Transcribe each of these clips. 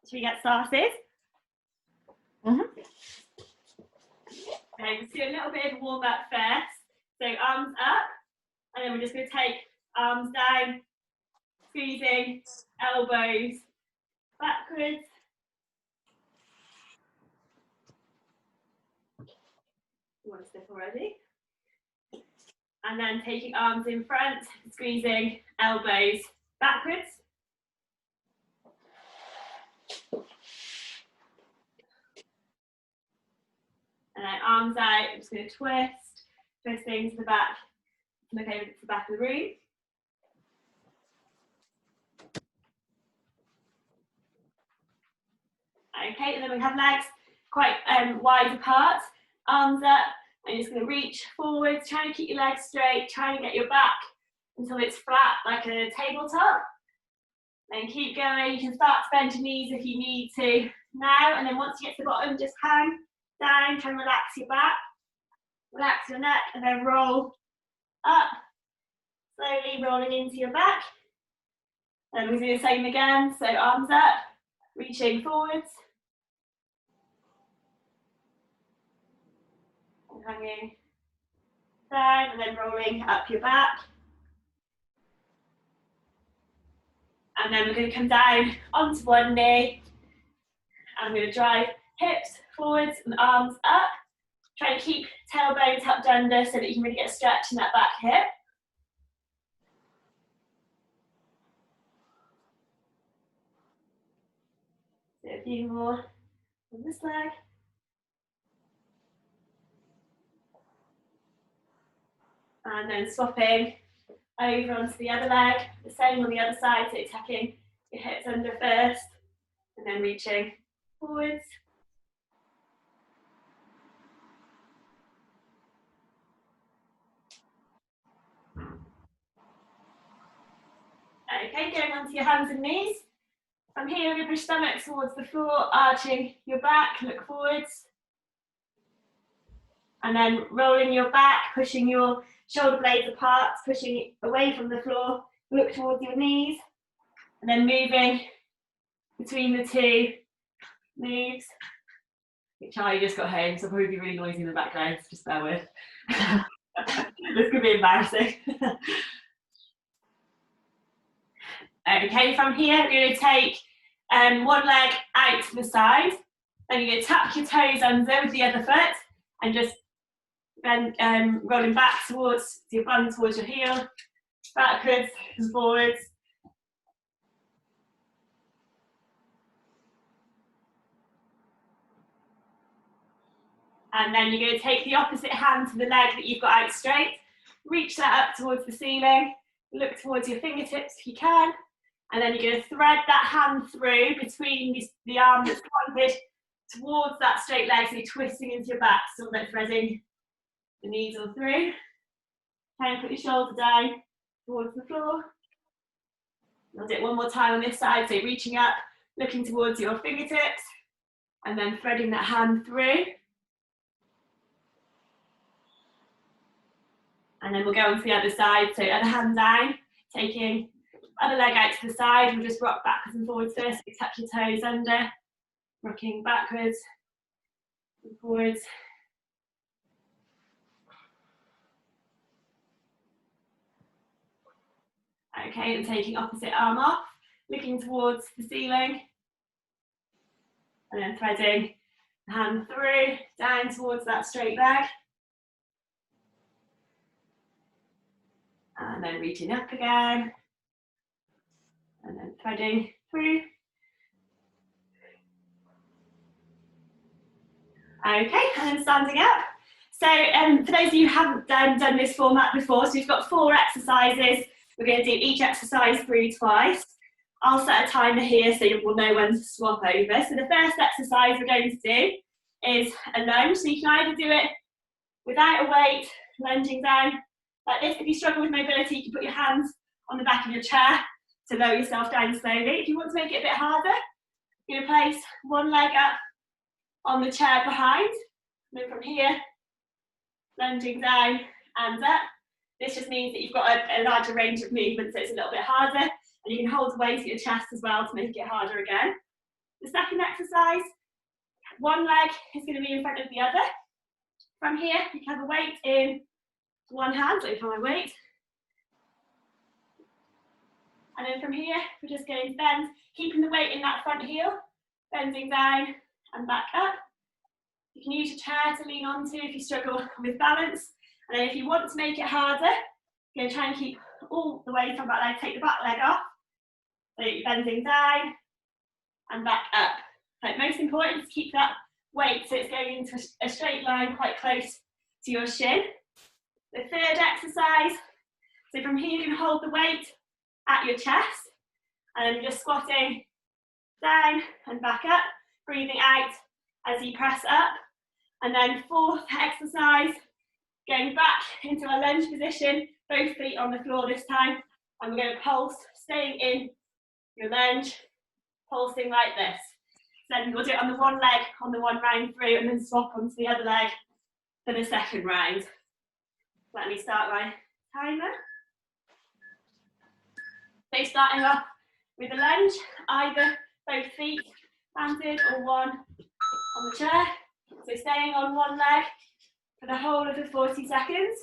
Should we get started? Okay, let's do a little bit of a warm up first. So arms up, and then we're just going to take arms down, squeezing, elbows backwards. You want to step already? And then taking arms in front, squeezing, elbows backwards. And then arms out, I'm just going to twisting to the back, look over to the back of the room. Okay, and then we have legs quite wide apart, arms up, and you're just going to reach forwards, trying to keep your legs straight, trying to get your back until it's flat like a tabletop. Then keep going, you can start to bend your knees if you need to now, and then once you get to the bottom, just hang down, try and relax your back, relax your neck, and then roll up, slowly rolling into your back. Then we do the same again, so arms up, reaching forwards, and hanging down, and then rolling up your back. And then we're going to come down onto one knee. I'm going to drive hips forwards and arms up. Try to keep tailbone tucked under so that you can really get a stretch in that back hip. Do a few more on this leg. And then swapping over onto the other leg, the same on the other side, so tucking your hips under first, and then reaching forwards. Okay, going onto your hands and knees. From here, we're going to push stomach towards the floor, arching your back, look forwards. And then rolling your back, pushing your shoulder blades apart, pushing away from the floor, look towards your knees. And then moving between the two moves. Charlie just got home, so I'll probably be really noisy in the background, so just bear with. This could be embarrassing. Okay, from here, we're going to take one leg out to the side. Then you're going to tuck your toes under with the other foot and just then rolling back towards your bum, towards your heel, backwards and forwards. And then you're going to take the opposite hand to the leg that you've got out straight, reach that up towards the ceiling, look towards your fingertips if you can, and then you're going to thread that hand through between the arm that's pointed towards that straight leg, so you're twisting into your back, still not threading the needle through. Try and put your shoulder down towards the floor. I'll do it one more time on this side, so reaching up, looking towards your fingertips, and then threading that hand through. And then we'll go on to the other side, so other hand down, taking other leg out to the side, we'll just rock backwards and forwards first, so tuck your toes under, rocking backwards and forwards. Okay, and taking opposite arm off, looking towards the ceiling, and then threading the hand through, down towards that straight leg. And then reaching up again, and then threading through. Okay, and then standing up. So for those of you who haven't done this format before, so we've got 4 exercises. We're going to do each exercise through twice. I'll set a timer here so you will know when to swap over. So the first exercise we're going to do is a lunge. So you can either do it without a weight, lunging down like this. If you struggle with mobility, you can put your hands on the back of your chair to lower yourself down slowly. If you want to make it a bit harder, you're going to place one leg up on the chair behind, and then from here, lunging down and up. This just means that you've got a larger range of movement, so it's a little bit harder, and you can hold the weight at your chest as well to make it harder again. The second exercise, one leg is going to be in front of the other. From here, you can have a weight in one hand, so for my weight. And then from here, we're just going to bend, keeping the weight in that front heel, bending down and back up. You can use your chair to lean onto if you struggle with balance. And then if you want to make it harder, you're going to try and keep all the way from that leg, take the back leg off. So you're bending down and back up. But most important is to keep that weight so it's going into a straight line quite close to your shin. The third exercise, so from here you can hold the weight at your chest and then you're just squatting down and back up, breathing out as you press up. And then fourth exercise, going back into a lunge position, both feet on the floor this time, and we're going to pulse, staying in your lunge, pulsing like this. So then we'll do it on the one leg, on the one round through, and then swap onto the other leg for the second round. Let me start my timer. So starting off with a lunge, either both feet planted or one on the chair. So staying on one leg for the whole of the 40 seconds.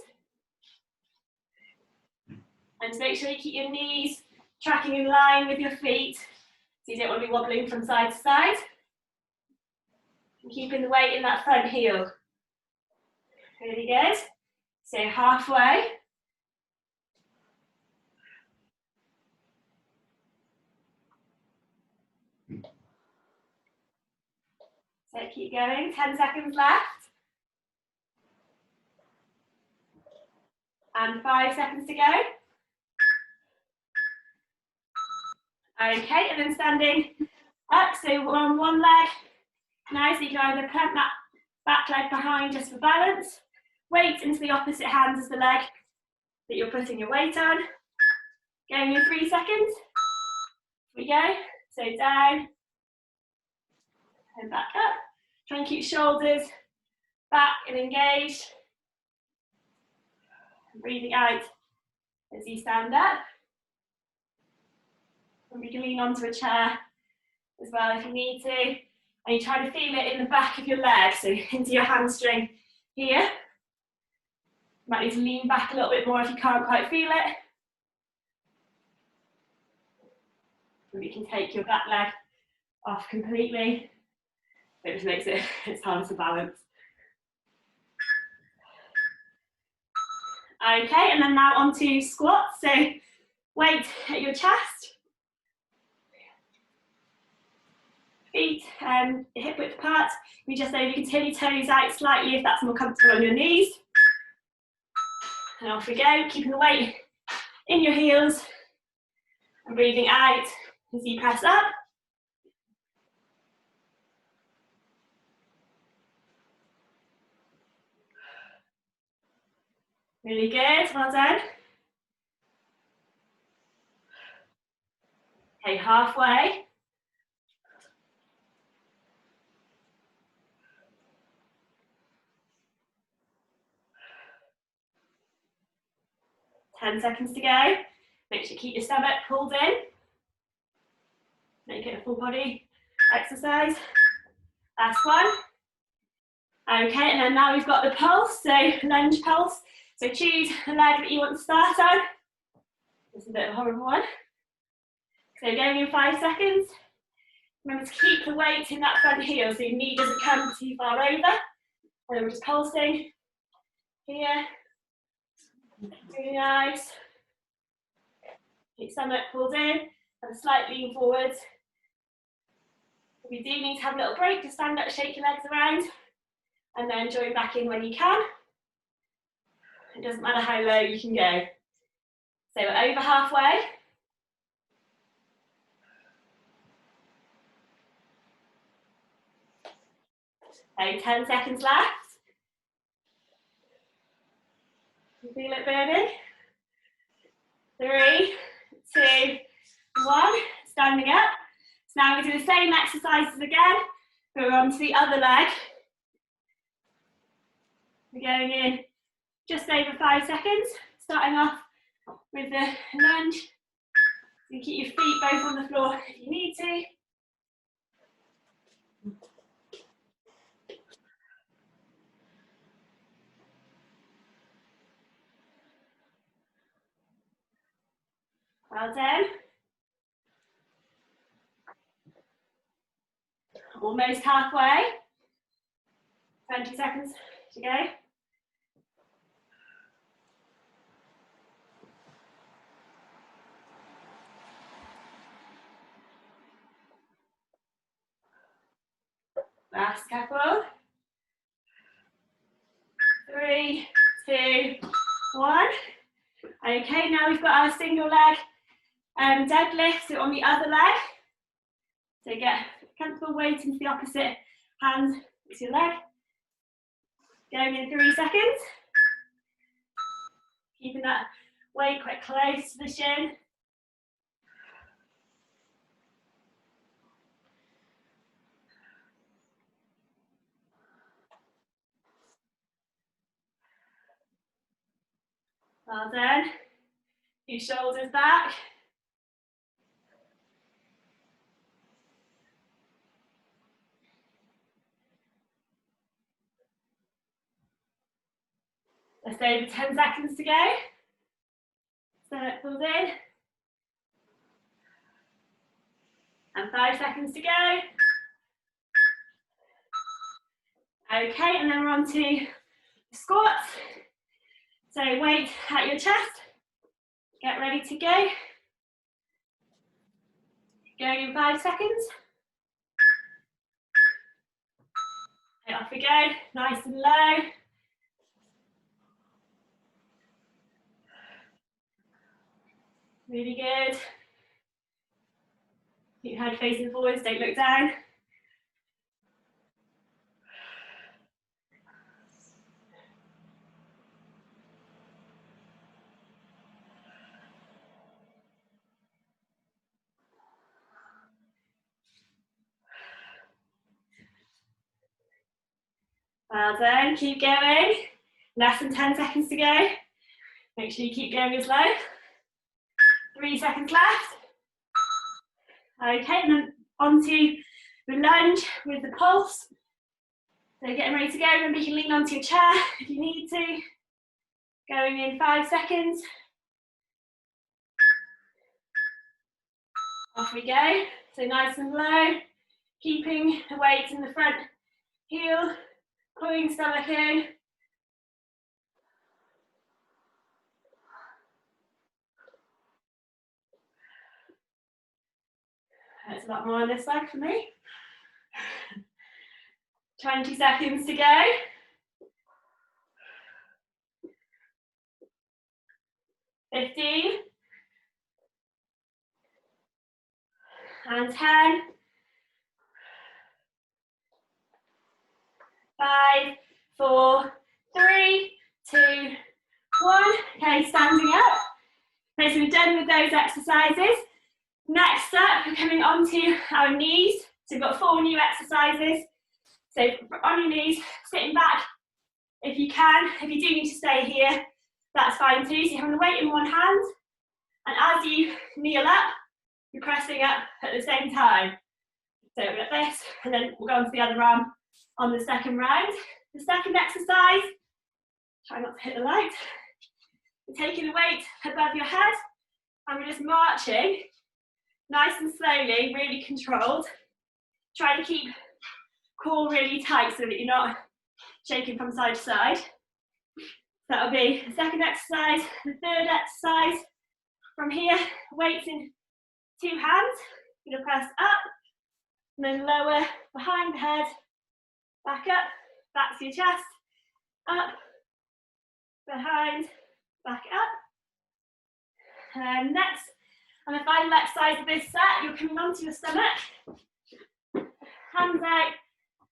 And to make sure you keep your knees tracking in line with your feet, so you don't want to be wobbling from side to side. And keeping the weight in that front heel. Really good. So halfway. So keep going, 10 seconds left. And 5 seconds to go. Okay, and then standing up, so on one leg. Now, so you can either plant that back leg behind just for balance, weight into the opposite hand as the leg that you're putting your weight on. Going in 3 seconds. Here we go. So down and back up. Try and keep shoulders back and engaged. And breathing out as you stand up. And we can lean onto a chair as well if you need to. And you try to feel it in the back of your leg, so into your hamstring here. You might need to lean back a little bit more if you can't quite feel it. And you can take your back leg off completely. It just makes it's hard to balance. Okay, and then now onto squats. So weight at your chest. Feet hip width apart. You just maybe can turn your toes out slightly if that's more comfortable on your knees. And off we go, keeping the weight in your heels and breathing out as you press up. Really good, well done. Okay, halfway. Ten seconds to go. Make sure you keep your stomach pulled in. Make it a full body exercise. Last one. Okay, and then now we've got the pulse, so lunge pulse. So choose the leg that you want to start on. This is a bit of a horrible one. So going in 5 seconds. Remember to keep the weight in that front heel so your knee doesn't come too far over. And then we're just pulsing here. Really nice. Keep stomach pulled in and slight lean forwards. If you do need to have a little break, just stand up, shake your legs around, and then join back in when you can. It doesn't matter how low you can go. So we're over halfway. Okay, 10 seconds left. You feel it burning? 3, 2, 1. Standing up. So now we do the same exercises again. We're on to the other leg. We're going in just over 5 seconds. Starting off with the lunge. You keep your feet both on the floor if you need to. Well done. Almost halfway. 20 seconds to go. Last couple. 3, 2, 1. Okay, now we've got our single leg deadlift, so on the other leg. So get comfortable weight into the opposite hand with your leg. Going in 3 seconds. Keeping that weight quite close to the shin. Well done. Your shoulders back. Just over 10 seconds to go. Stomach pulls in. And 5 seconds to go. Okay, and then we're on to squats. So weight at your chest. Get ready to go. Going in 5 seconds. And off we go, nice and low. Really good. Keep your head facing forwards, don't look down. Well done, keep going. Less than 10 seconds to go. Make sure you keep going as low. 3 seconds left. Okay, and then onto the lunge with the pulse. So getting ready to go. Remember, you can lean onto your chair if you need to. Going in 5 seconds. Off we go. So nice and low. Keeping the weight in the front heel. Pulling stomach in. That's a lot more on this side for me. 20 seconds to go. 15. And 10. 5, 4, 3, 2, 1. Okay, standing up. Okay, so we're done with those exercises. Next up, we're coming onto our knees. So we've got 4 new exercises. So on your knees, sitting back if you can. If you do need to stay here, that's fine too. So you're having the weight in one hand, and as you kneel up, you're pressing up at the same time. So we've got this, and then we'll go on to the other arm on the second round. The second exercise, try not to hit the light. You're taking the weight above your head, and we're just marching nice and slowly, really controlled. Try to keep core really tight so that you're not shaking from side to side. That'll be the second exercise. The third exercise, from here, weights in 2 hands. You're gonna press up, and then lower behind the head, back up, back to your chest, up, behind, back up. And next, and the final exercise of this set, you're coming onto your stomach, hands out,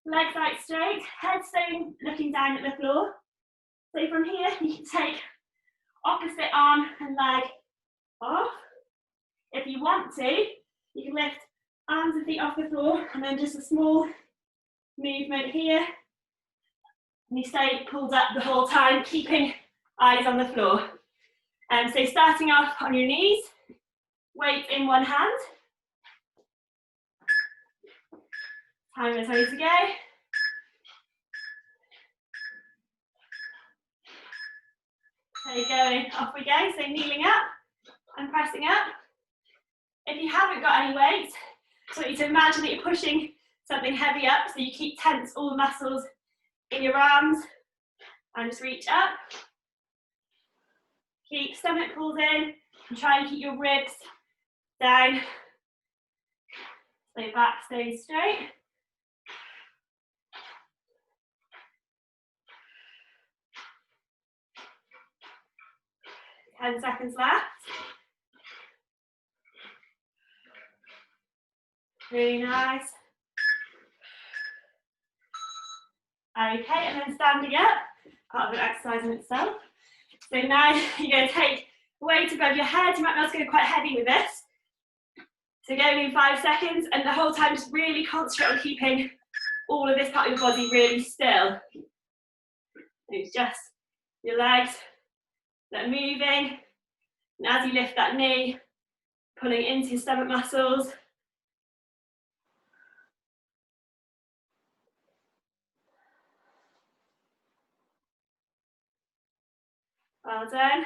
legs out straight, head staying looking down at the floor. So from here, you can take opposite arm and leg off. If you want to, you can lift arms and feet off the floor, and then just a small movement here. And you stay pulled up the whole time, keeping eyes on the floor. So starting off on your knees, weight in one hand. Time is ready to go. So going, off we go. So kneeling up and pressing up. If you haven't got any weight, I want you to imagine that you're pushing something heavy up, so you keep tense all the muscles in your arms, and just reach up. Keep stomach pulled in, and try and keep your ribs down. So back stays straight. 10 seconds left. Really nice. Okay, and then standing up, part of an exercise in itself. So now you're going to take the weight above your head. You might be able to go quite heavy with this. So going in 5 seconds, and the whole time just really concentrate on keeping all of this part of your body really still. It's just your legs that are moving, and as you lift that knee, pulling into your stomach muscles. Well done.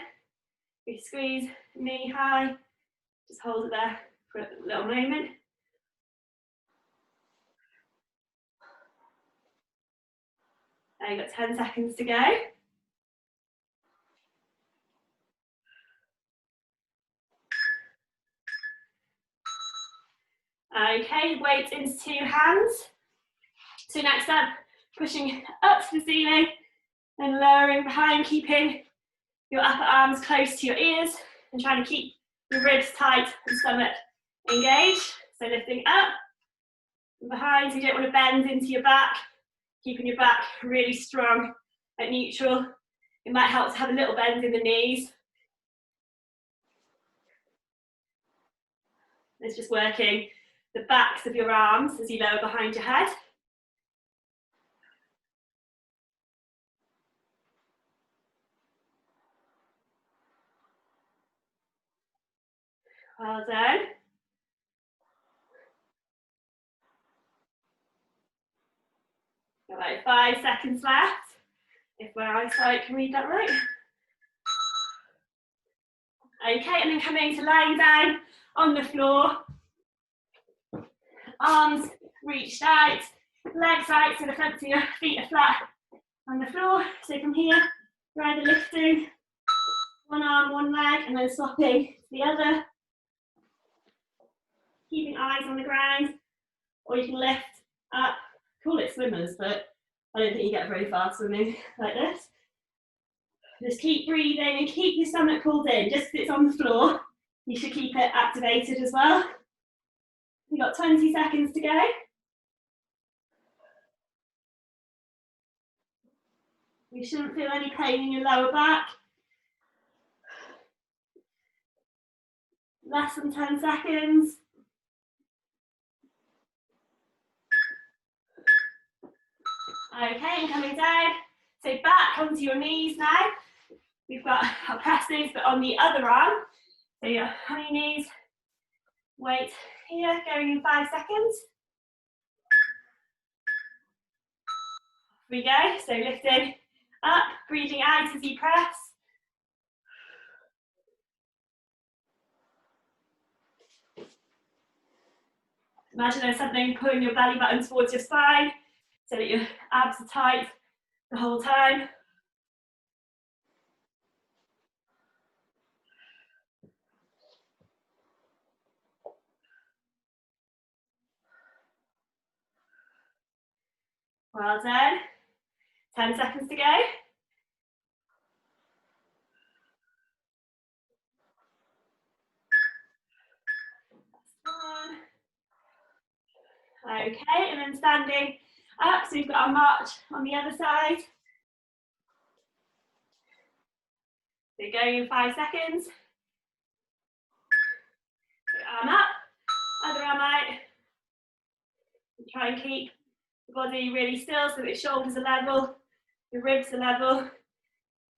We squeeze knee high, just hold it there for a little moment. Now you've got 10 seconds to go. Okay, weight into 2 hands. So next up, pushing up to the ceiling and lowering behind, keeping your upper arms close to your ears and trying to keep your ribs tight and stomach engaged. So lifting up and behind, so you don't want to bend into your back, keeping your back really strong at neutral. It might help to have a little bend in the knees. It's just working the backs of your arms as you lower behind your head. Well done. About 5 seconds left, if my eyesight can read that right. Okay, and then coming to lying down on the floor. Arms reached out, legs out so the fronts of your feet are flat on the floor. So from here, you're either lifting one arm, one leg, and then swapping to the other. Keeping eyes on the ground, or you can lift up. Call it swimmers, but I don't think you get very far swimming like this. Just keep breathing and keep your stomach pulled in. Just because it's on the floor, you should keep it activated as well. You've got 20 seconds to go. You shouldn't feel any pain in your lower back. Less than 10 seconds. Okay, and coming down. So back onto your knees now. We've got our presses, but on the other arm. So your honey knees. Weight here, going in 5 seconds. Here we go. So lifting up, breathing out as you press. Imagine there's something pulling your belly button towards your spine so that your abs are tight the whole time. Well done. 10 seconds to go. Okay, and then standing up, so we've got our march on the other side. So going in 5 seconds. So arm up, other arm out. And try and keep the body really still so that your shoulders are level, your ribs are level. It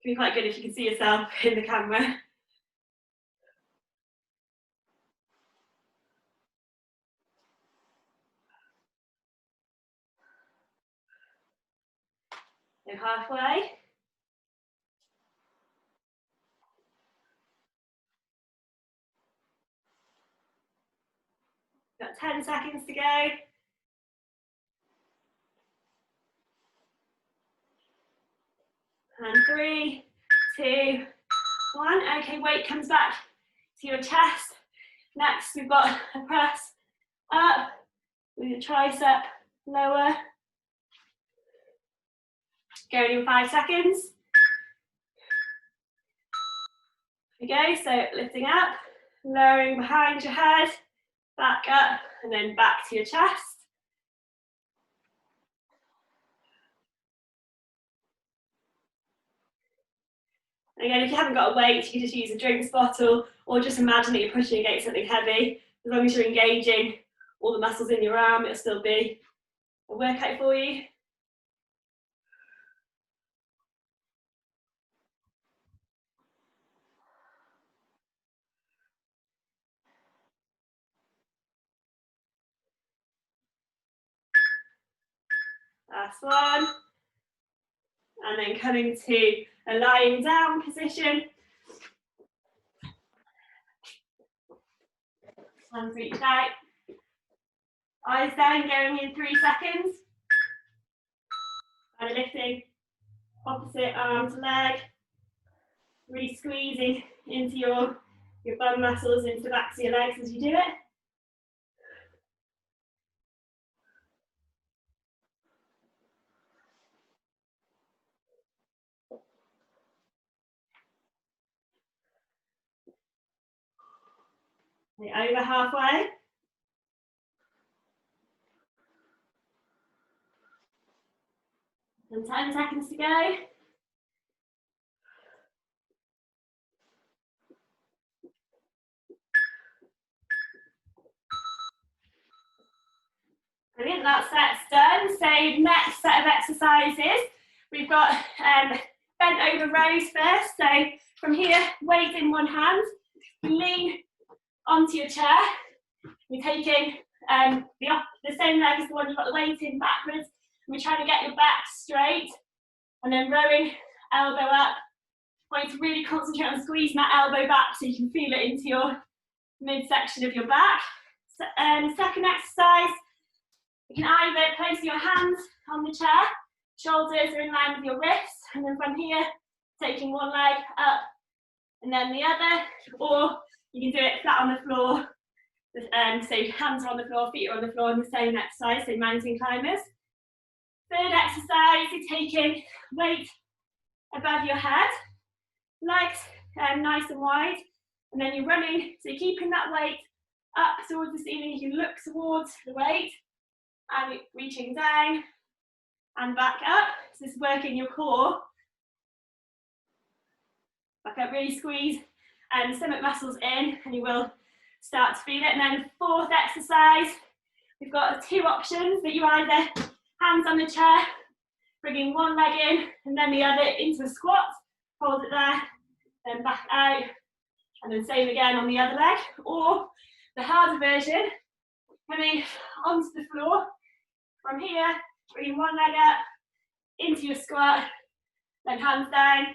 can be quite good if you can see yourself in the camera. So halfway. 10 seconds to go. And 3, 2, 1. Okay, weight comes back to your chest. Next, we've got a press up with your tricep lower. Going in 5 seconds. Here we go, so lifting up, lowering behind your head, back up, and then back to your chest. Again, if you haven't got a weight, you can just use a drinks bottle or just imagine that you're pushing against something heavy. As long as you're engaging all the muscles in your arm, it'll still be a workout for you. Last one. And then coming to a lying down position. Hands reached out. Eyes down, going in 3 seconds. And lifting opposite arm to leg. Really squeezing into your bum muscles, into the backs of your legs as you do it. Over halfway. And 10 seconds to go. Brilliant, that set's done. So next set of exercises, we've got bent over rows first. So from here, weight in one hand, lean onto your chair. You're taking the same leg as the one you've got the weight in backwards. We're trying to get your back straight and then rowing elbow up. I want you to really concentrate on squeezing that elbow back so you can feel it into your midsection of your back. So, second exercise, you can either place your hands on the chair, shoulders are in line with your wrists, and then from here, taking one leg up and then the other, or you can do it flat on the floor. So hands are on the floor, feet are on the floor in the same exercise, so mountain climbers. Third exercise, you're taking weight above your head, legs nice and wide, and then you're running, so you're keeping that weight up towards the ceiling. You can look towards the weight, and reaching down and back up. So this is working your core. Back up, really squeeze and stomach muscles in, and you will start to feel it. And then fourth exercise, we've got 2 options that you either hands on the chair, bringing one leg in and then the other into a squat, hold it there, then back out, and then same again on the other leg, or the harder version, coming onto the floor, from here, bringing one leg up, into your squat, then hands down,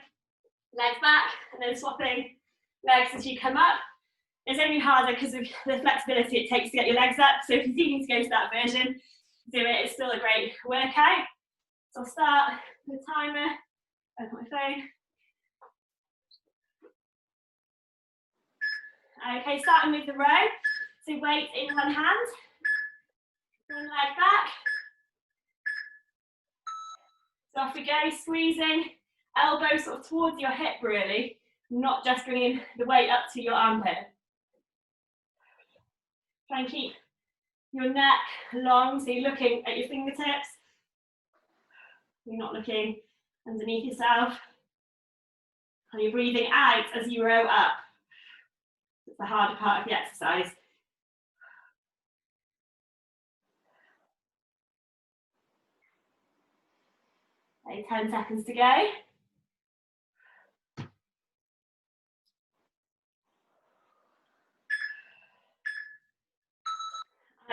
legs back, and then swapping legs as you come up. It's only harder because of the flexibility it takes to get your legs up, so if you're needing to go to that version, do it, it's still a great workout. So I'll start the timer, open my phone. Okay, starting with the row, so weight in one hand, one leg back. So off we go, squeezing, elbow sort of towards your hip really, not just bringing the weight up to your armpit. Try and keep your neck long, so you're looking at your fingertips. You're not looking underneath yourself. And you're breathing out as you row up. It's the harder part of the exercise. Okay, 10 seconds to go.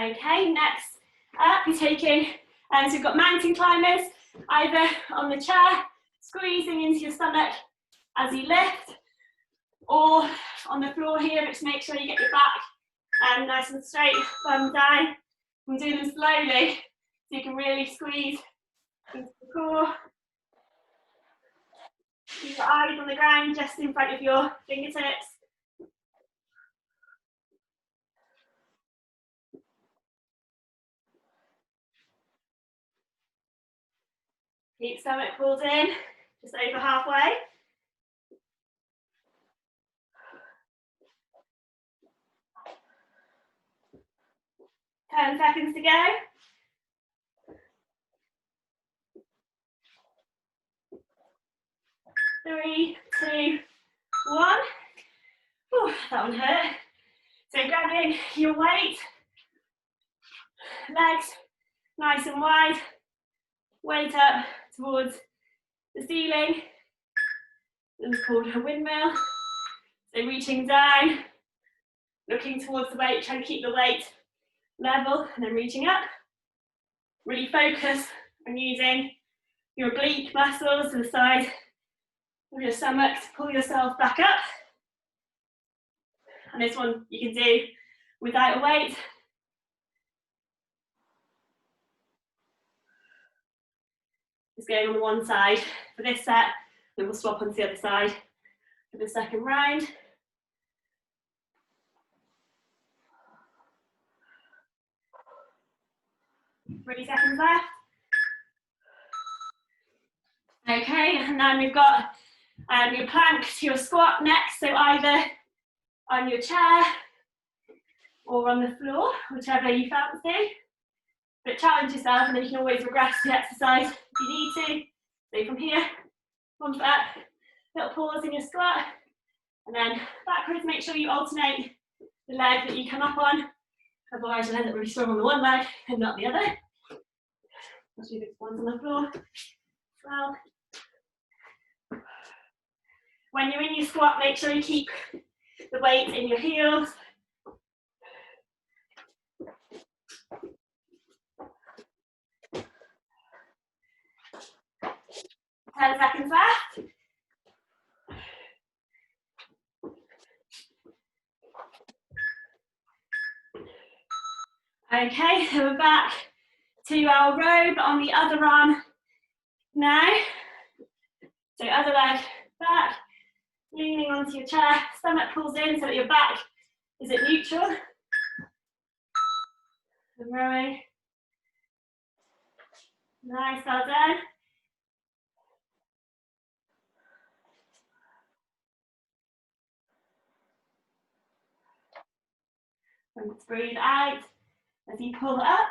Okay, next up, you're taking, so you've got mountain climbers, either on the chair, squeezing into your stomach as you lift, or on the floor here, which make sure you get your back nice and straight, bum down. I'm doing them slowly, so you can really squeeze into the core. Keep your eyes on the ground, just in front of your fingertips. Keep stomach pulled in, just over halfway. 10 seconds to go. 3, 2, 1. Whew, that one hurt. So grabbing your weight, legs nice and wide, weight up towards the ceiling. This is called a windmill. So reaching down, looking towards the weight, trying to keep the weight level, and then reaching up. Really focus on using your oblique muscles to the side of your stomach to pull yourself back up. And this one you can do without a weight. Just going on the one side for this set, then we'll swap onto the other side for the second round. Three seconds left. Okay, and then we've got your plank to your squat next, so either on your chair or on the floor, whichever you fancy. But challenge yourself, and then you can always regress the exercise if you need to. So from here, one foot up, little pause in your squat, and then backwards. Make sure you alternate the leg that you come up on, otherwise you'll end up really strong on the one leg and not the other. Especially if it's one's on the floor as well. When you're in your squat, make sure you keep the weight in your heels. Ten seconds left. Okay, so we're back to our row, but on the other arm now. So other leg back, leaning onto your chair, stomach pulls in so that your back is at neutral. And rowing. Nice, well done. And let's breathe out as you pull up.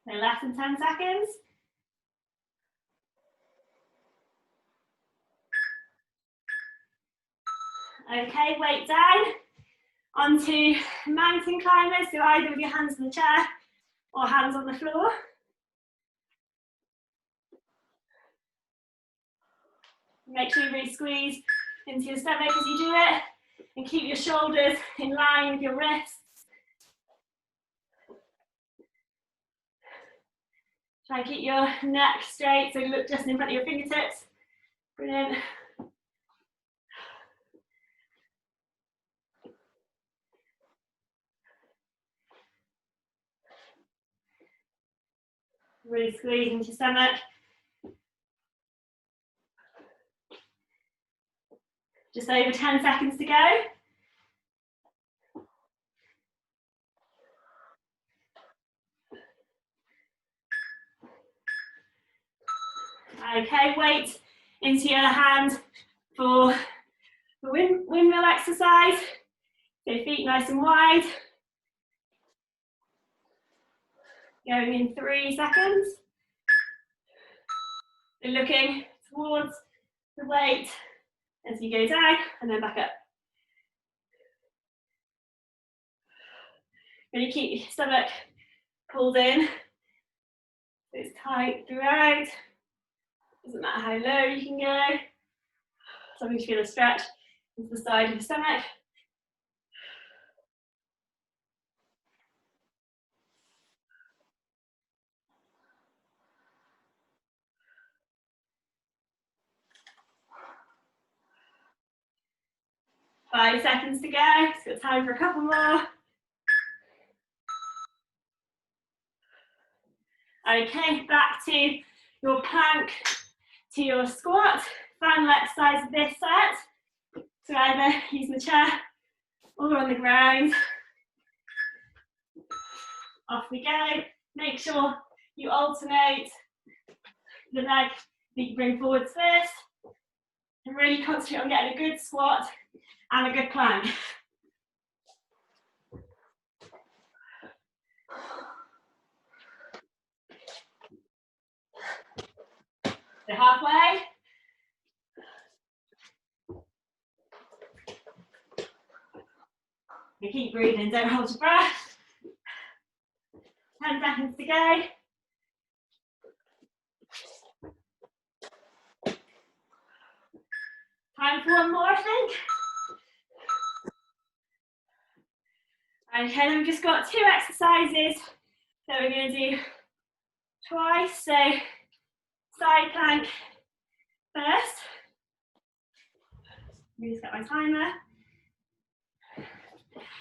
So less than 10 seconds. Okay, weight down onto mountain climbers, so either with your hands on the chair or hands on the floor. Make sure you really squeeze into your stomach as you do it, and keep your shoulders in line with your wrists. Try and keep your neck straight, so look just in front of your fingertips. Brilliant. Really squeeze into your stomach. Just over 10 seconds to go. Okay, weight into your hand for the windmill exercise. So feet nice and wide. Going in 3 seconds. So looking towards the weight as you go down and then back up. Really keep your stomach pulled in. So it's tight throughout. Doesn't matter how low you can go. As long as you feel a stretch into the side of your stomach. 5 seconds to go. So got time for a couple more. Okay, back to your plank, to your squat. Final exercise of this set. So either using the chair or on the ground. Off we go. Make sure you alternate the leg that you bring forwards first. And really concentrate on getting a good squat and a good plank. So halfway. You keep breathing, don't hold your breath. 10 seconds to go. Time for one more, I think. Okay, then we've just got 2 exercises that we're going to do twice. So side plank first. Let me just get my timer.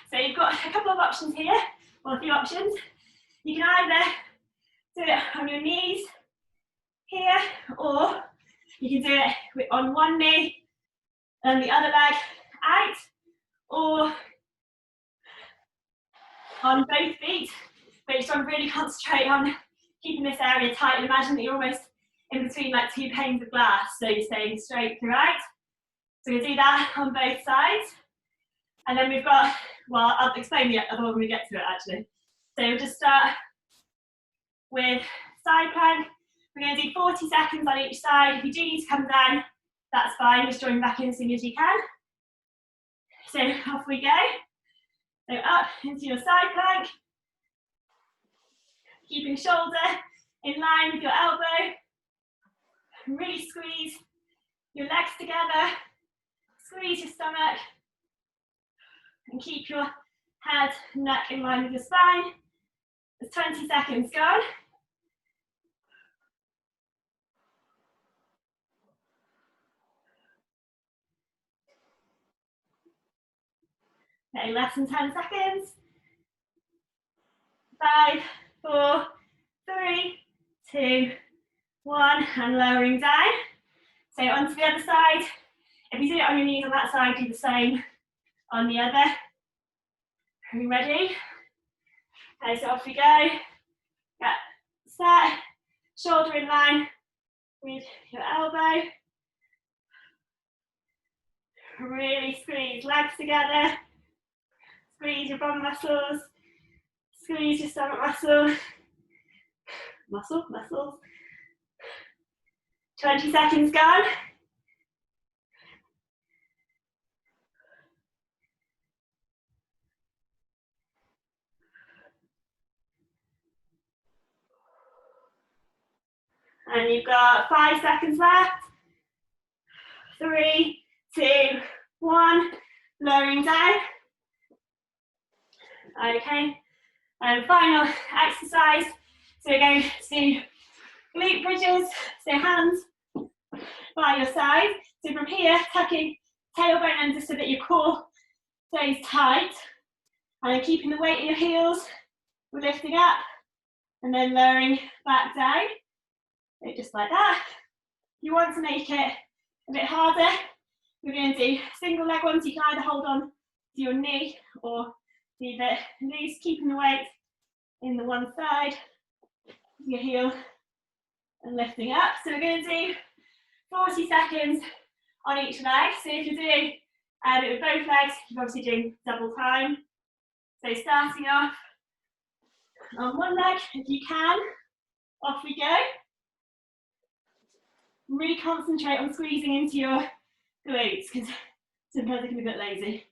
So you've got a couple of options here, or a few options. You can either do it on your knees here, or you can do it on one knee and the other leg out, or on both feet, but just trying to really concentrate on keeping this area tight. Imagine that you're almost in between like 2 panes of glass, so you're staying straight throughout. So we'll do that on both sides. And then we've got, well, I'll explain the other one when we get to it actually. So we'll just start with side plank. We're going to do 40 seconds on each side. If you do need to come down, that's fine. Just join back in as soon as you can. So off we go. So up into your side plank. Keeping shoulder in line with your elbow. Really squeeze your legs together. Squeeze your stomach. And keep your head and neck in line with your spine. There's 20 seconds gone. Okay, less than 10 seconds. 5, 4, 3, 2, 1, and lowering down. So onto the other side. If you do it on your knees on that side, do the same on the other. Are you ready? Okay, so off we go. Get set. Shoulder in line with your elbow. Really squeeze legs together. Squeeze your bum muscles. Squeeze your stomach muscle. Muscles. 20 seconds gone. And you've got 5 seconds left. 3, 2, 1. Lowering down. Okay. And final exercise. So we're going to do glute bridges. So hands by your side. So from here, tucking tailbone under so that your core stays tight. And then keeping the weight in your heels. We're lifting up and then lowering back down. So just like that. If you want to make it a bit harder, we're going to do single leg ones. You can either hold on to your knee or leave it loose, keeping the weight in the one side, your heel, and lifting up. So we're going to do 40 seconds on each leg. So if you're doing it with both legs, you're obviously doing double time. So starting off on one leg, if you can, off we go. Really concentrate on squeezing into your glutes, because sometimes it can be a bit lazy.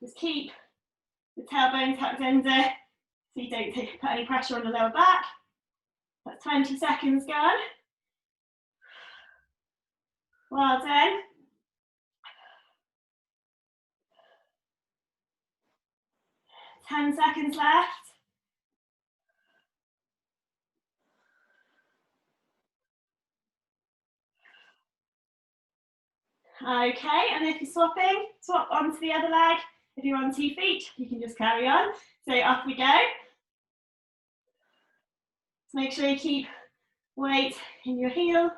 Just keep the tailbone tucked under so you don't put any pressure on the lower back. That's 20 seconds gone. Well done. Ten seconds left. Okay, and if you're swapping, swap onto the other leg. If you're on 2 feet, you can just carry on. So off we go. So make sure you keep weight in your heel.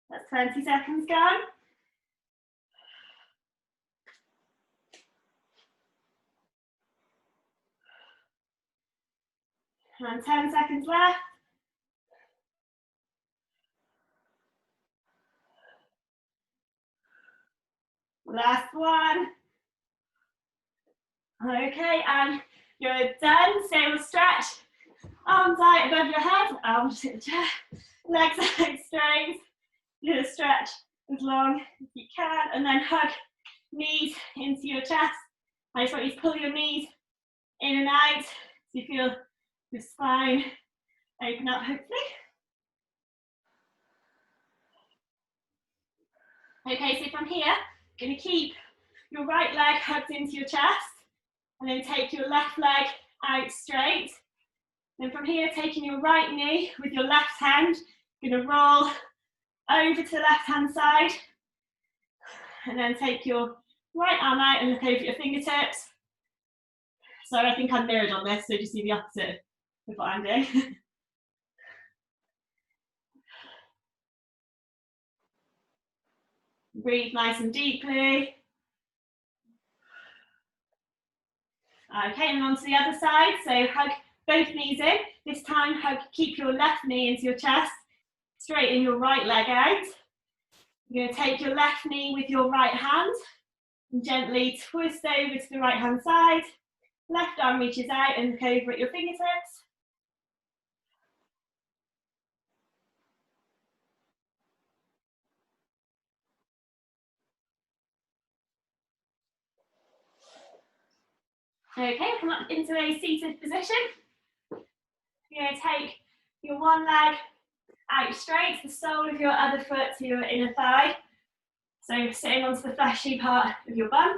That's 20 seconds gone. And 10 seconds left. Last one. Okay, and you're done. So we'll stretch. Arms out above your head, arms in the chair, legs out straight. You're going to stretch as long as you can, and then hug knees into your chest. I just want you to pull your knees in and out so you feel your spine open up, hopefully. Okay, so from here, you're going to keep your right leg hugged into your chest, and then take your left leg out straight. Then from here, taking your right knee with your left hand, you're going to roll over to the left hand side, and then take your right arm out and look over your fingertips. So I think I'm mirrored on this, so just do the opposite of what I'm doing. Breathe nice and deeply. Okay, and on to the other side. So hug both knees in. This time, keep your left knee into your chest, straighten your right leg out. You're going to take your left knee with your right hand and gently twist over to the right hand side. Left arm reaches out and look over at your fingertips. Okay, come up into a seated position. You're going to take your one leg out straight, the sole of your other foot to your inner thigh. So sitting onto the fleshy part of your bum.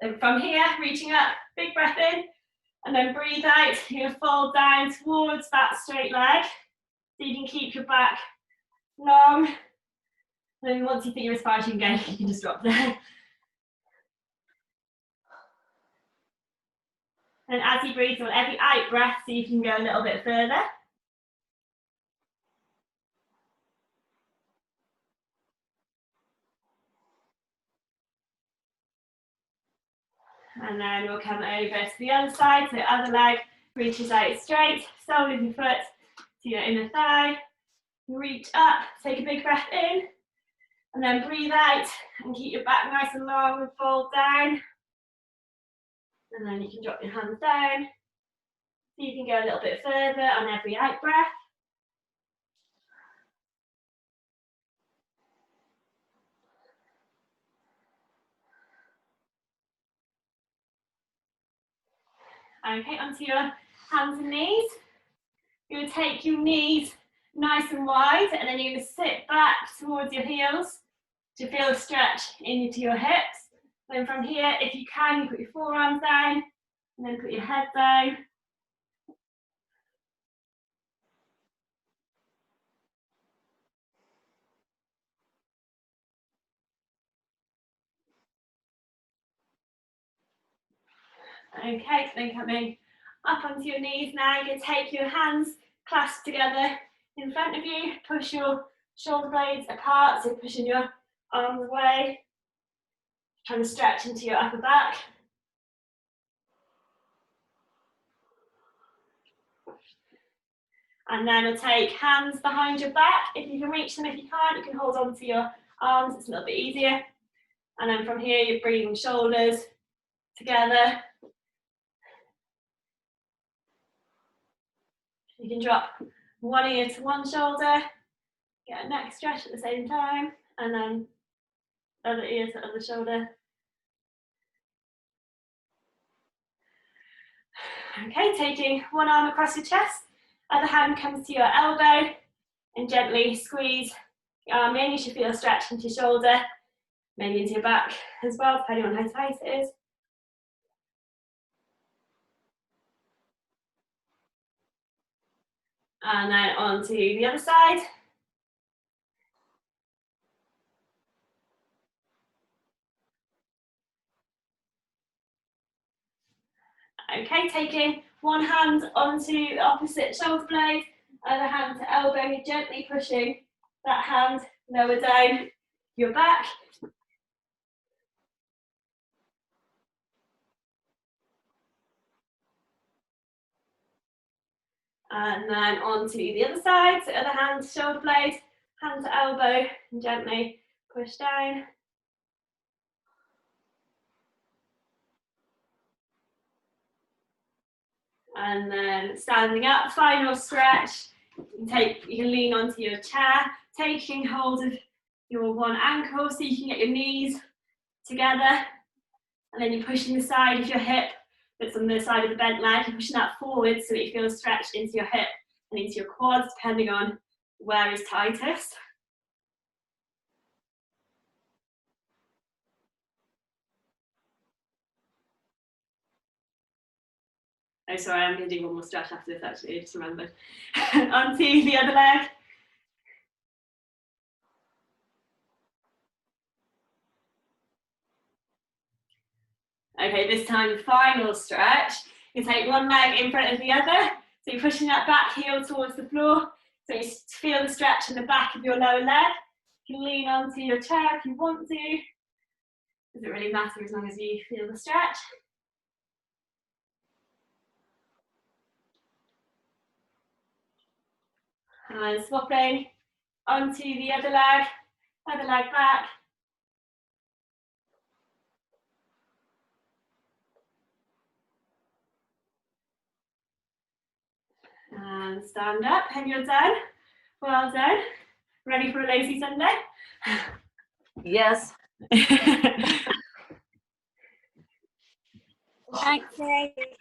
Then from here, reaching up, big breath in, and then breathe out. You're going to fold down towards that straight leg. So you can keep your back long. And then once you think you're as far as you can go, you can just drop there. And as you breathe, on every out breath, so you can go a little bit further. And then we'll come over to the other side, so the other leg reaches out straight, sole of your foot to your inner thigh. Reach up, take a big breath in, and then breathe out, and keep your back nice and long and fold down. And then you can drop your hands down. So you can go a little bit further on every out breath. Okay, onto your hands and knees. You're going to take your knees nice and wide, and then you're going to sit back towards your heels to feel a stretch into your hips. Then from here, if you can, you put your forearms down, and then put your head down. Okay, so then coming up onto your knees now, you're going to take your hands clasped together in front of you, push your shoulder blades apart, so pushing your arms away, trying to stretch into your upper back. And then we'll take hands behind your back. If you can reach them, if you can't, you can hold on to your arms, it's a little bit easier. And then from here, you're bringing shoulders together. You can drop one ear to one shoulder, get a neck stretch at the same time, and then other ear to other shoulder. Okay, taking one arm across your chest, other hand comes to your elbow, and gently squeeze your arm in. You should feel a stretch into your shoulder. maybe into your back as well, depending on how tight it is. And then on to the other side. Okay, taking one hand onto the opposite shoulder blade, other hand to elbow, you're gently pushing that hand lower down your back. And then onto the other side, so other hand, shoulder blade, hand to elbow, and gently push down. And then standing up, final stretch. You can lean onto your chair, taking hold of your one ankle so you can get your knees together. And then you're pushing the side of your hip that's on the side of the bent leg, you're pushing that forward so that you feel stretched into your hip and into your quads, depending on where is tightest. Oh, sorry, I'm going to do one more stretch after this, actually, I just remembered. Onto the other leg. Okay, this time, final stretch. You take one leg in front of the other, so you're pushing that back heel towards the floor, so you feel the stretch in the back of your lower leg. You can lean onto your chair if you want to. Doesn't really matter as long as you feel the stretch. And swapping onto the other leg back. And stand up, and you're done. Well done. Ready for a lazy Sunday? Yes. Thanks,